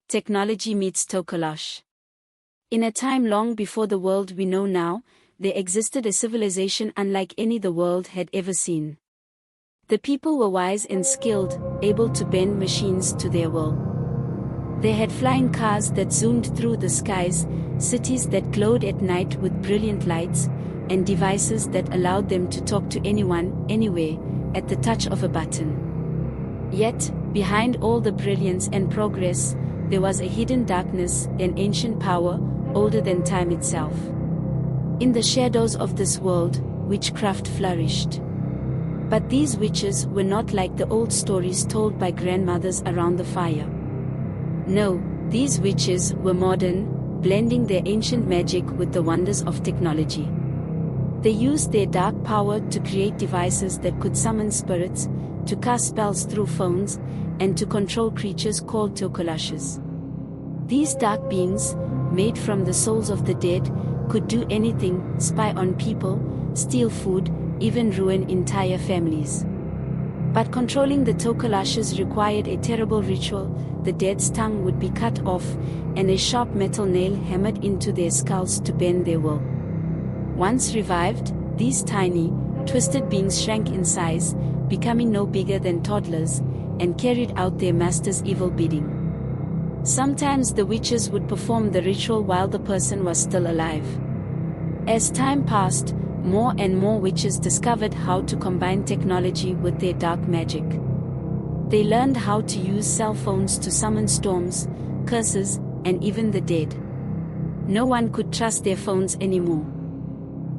Technology meets Tokalash. In a time long before the world we know now, there existed a civilization unlike any the world had ever seen. The people were wise and skilled, able to bend machines to their will. They had flying cars that zoomed through the skies, cities that glowed at night with brilliant lights, and devices that allowed them to talk to anyone, anywhere, at the touch of a button. Yet, behind all the brilliance and progress, there was a hidden darkness, an ancient power, older than time itself. In the shadows of this world, witchcraft flourished. But these witches were not like the old stories told by grandmothers around the fire. No, these witches were modern, blending their ancient magic with the wonders of technology. They used their dark power to create devices that could summon spirits, to cast spells through phones, and to control creatures called Tokalashes. These dark beings, made from the souls of the dead, could do anything: spy on people, steal food, even ruin entire families. But controlling the Tokalashes required a terrible ritual. The dead's tongue would be cut off, and a sharp metal nail hammered into their skulls to bend their will. Once revived, these tiny, twisted beings shrank in size, becoming no bigger than toddlers, and carried out their master's evil bidding. Sometimes the witches would perform the ritual while the person was still alive. As time passed, more and more witches discovered how to combine technology with their dark magic. They learned how to use cell phones to summon storms, curses, and even the dead. No one could trust their phones anymore.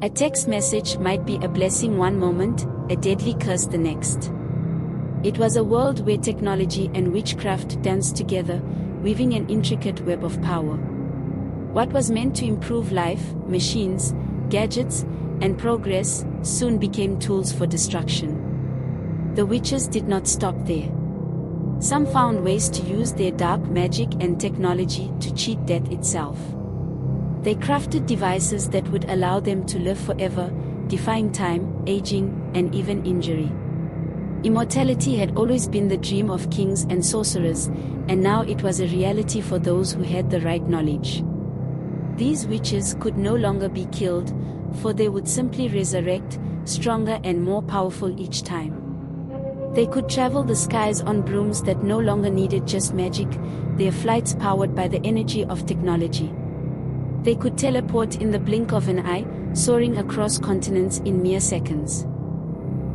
A text message might be a blessing one moment, a deadly curse the next. It was a world where technology and witchcraft danced together, weaving an intricate web of power. What was meant to improve life, machines, gadgets, and progress, soon became tools for destruction. The witches did not stop there. Some found ways to use their dark magic and technology to cheat death itself. They crafted devices that would allow them to live forever, defying time, aging, and even injury. Immortality had always been the dream of kings and sorcerers, and now it was a reality for those who had the right knowledge. These witches could no longer be killed, for they would simply resurrect, stronger and more powerful each time. They could travel the skies on brooms that no longer needed just magic, their flights powered by the energy of technology. They could teleport in the blink of an eye, soaring across continents in mere seconds.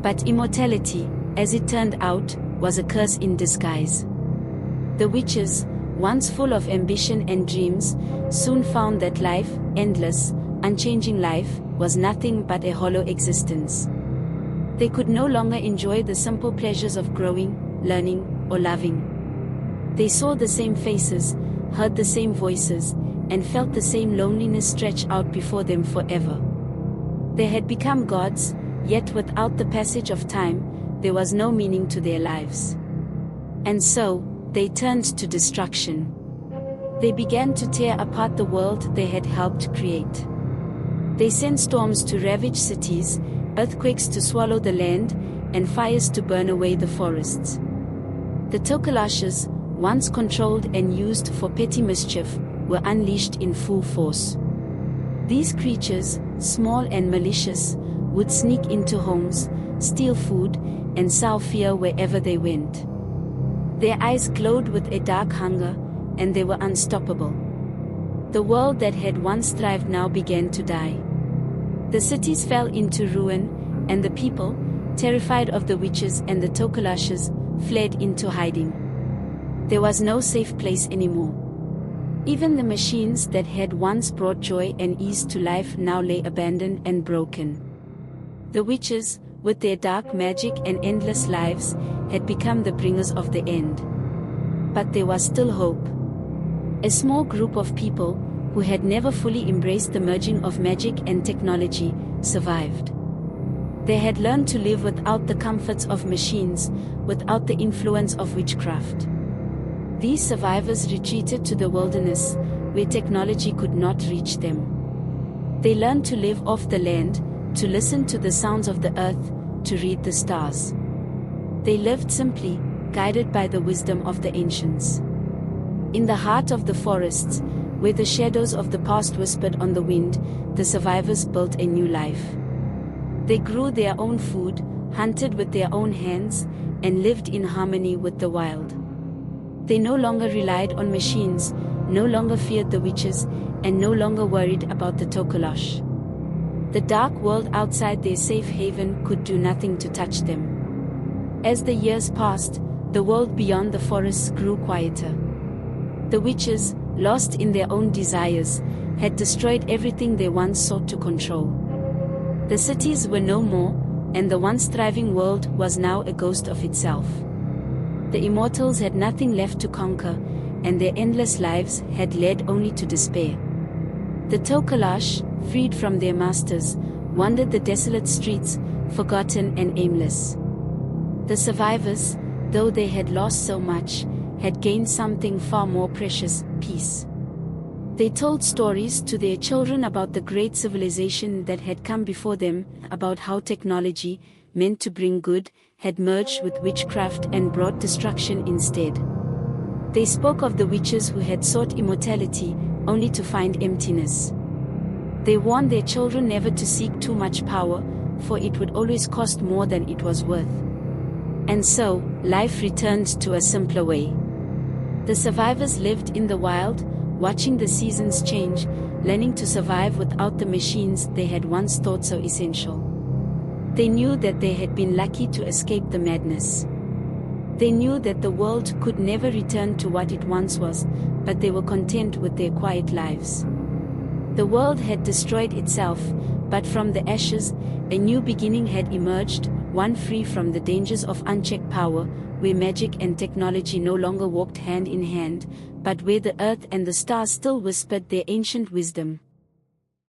But immortality, as it turned out, was a curse in disguise. The witches, once full of ambition and dreams, soon found that life, endless, unchanging life, was nothing but a hollow existence. They could no longer enjoy the simple pleasures of growing, learning, or loving. They saw the same faces, heard the same voices, and felt the same loneliness stretch out before them forever. They had become gods, yet without the passage of time, there was no meaning to their lives. And so, they turned to destruction. They began to tear apart the world they had helped create. They sent storms to ravage cities, earthquakes to swallow the land, and fires to burn away the forests. The Tokalashes, once controlled and used for petty mischief, were unleashed in full force. These creatures, small and malicious, would sneak into homes, steal food, and sow fear wherever they went. Their eyes glowed with a dark hunger, and they were unstoppable. The world that had once thrived now began to die. The cities fell into ruin, and the people, terrified of the witches and the Tokalashes, fled into hiding. There was no safe place anymore. Even the machines that had once brought joy and ease to life now lay abandoned and broken. The witches, with their dark magic and endless lives, had become the bringers of the end. But there was still hope. A small group of people, who had never fully embraced the merging of magic and technology, survived. They had learned to live without the comforts of machines, without the influence of witchcraft. These survivors retreated to the wilderness, where technology could not reach them. They learned to live off the land, to listen to the sounds of the earth, to read the stars. They lived simply, guided by the wisdom of the ancients. In the heart of the forests, where the shadows of the past whispered on the wind, the survivors built a new life. They grew their own food, hunted with their own hands, and lived in harmony with the wild. They no longer relied on machines, no longer feared the witches, and no longer worried about the Tokolosh. The dark world outside their safe haven could do nothing to touch them. As the years passed, the world beyond the forests grew quieter. The witches, lost in their own desires, had destroyed everything they once sought to control. The cities were no more, and the once thriving world was now a ghost of itself. The immortals had nothing left to conquer, and their endless lives had led only to despair. The Tokalash, freed from their masters, wandered the desolate streets, forgotten and aimless. The survivors, though they had lost so much, had gained something far more precious: peace. They told stories to their children about the great civilization that had come before them, about how technology, meant to bring good, had merged with witchcraft and brought destruction instead. They spoke of the witches who had sought immortality, only to find emptiness. They warned their children never to seek too much power, for it would always cost more than it was worth. And so, life returned to a simpler way. The survivors lived in the wild, watching the seasons change, learning to survive without the machines they had once thought so essential. They knew that they had been lucky to escape the madness. They knew that the world could never return to what it once was, but they were content with their quiet lives. The world had destroyed itself, but from the ashes, a new beginning had emerged, one free from the dangers of unchecked power, where magic and technology no longer walked hand in hand, but where the earth and the stars still whispered their ancient wisdom.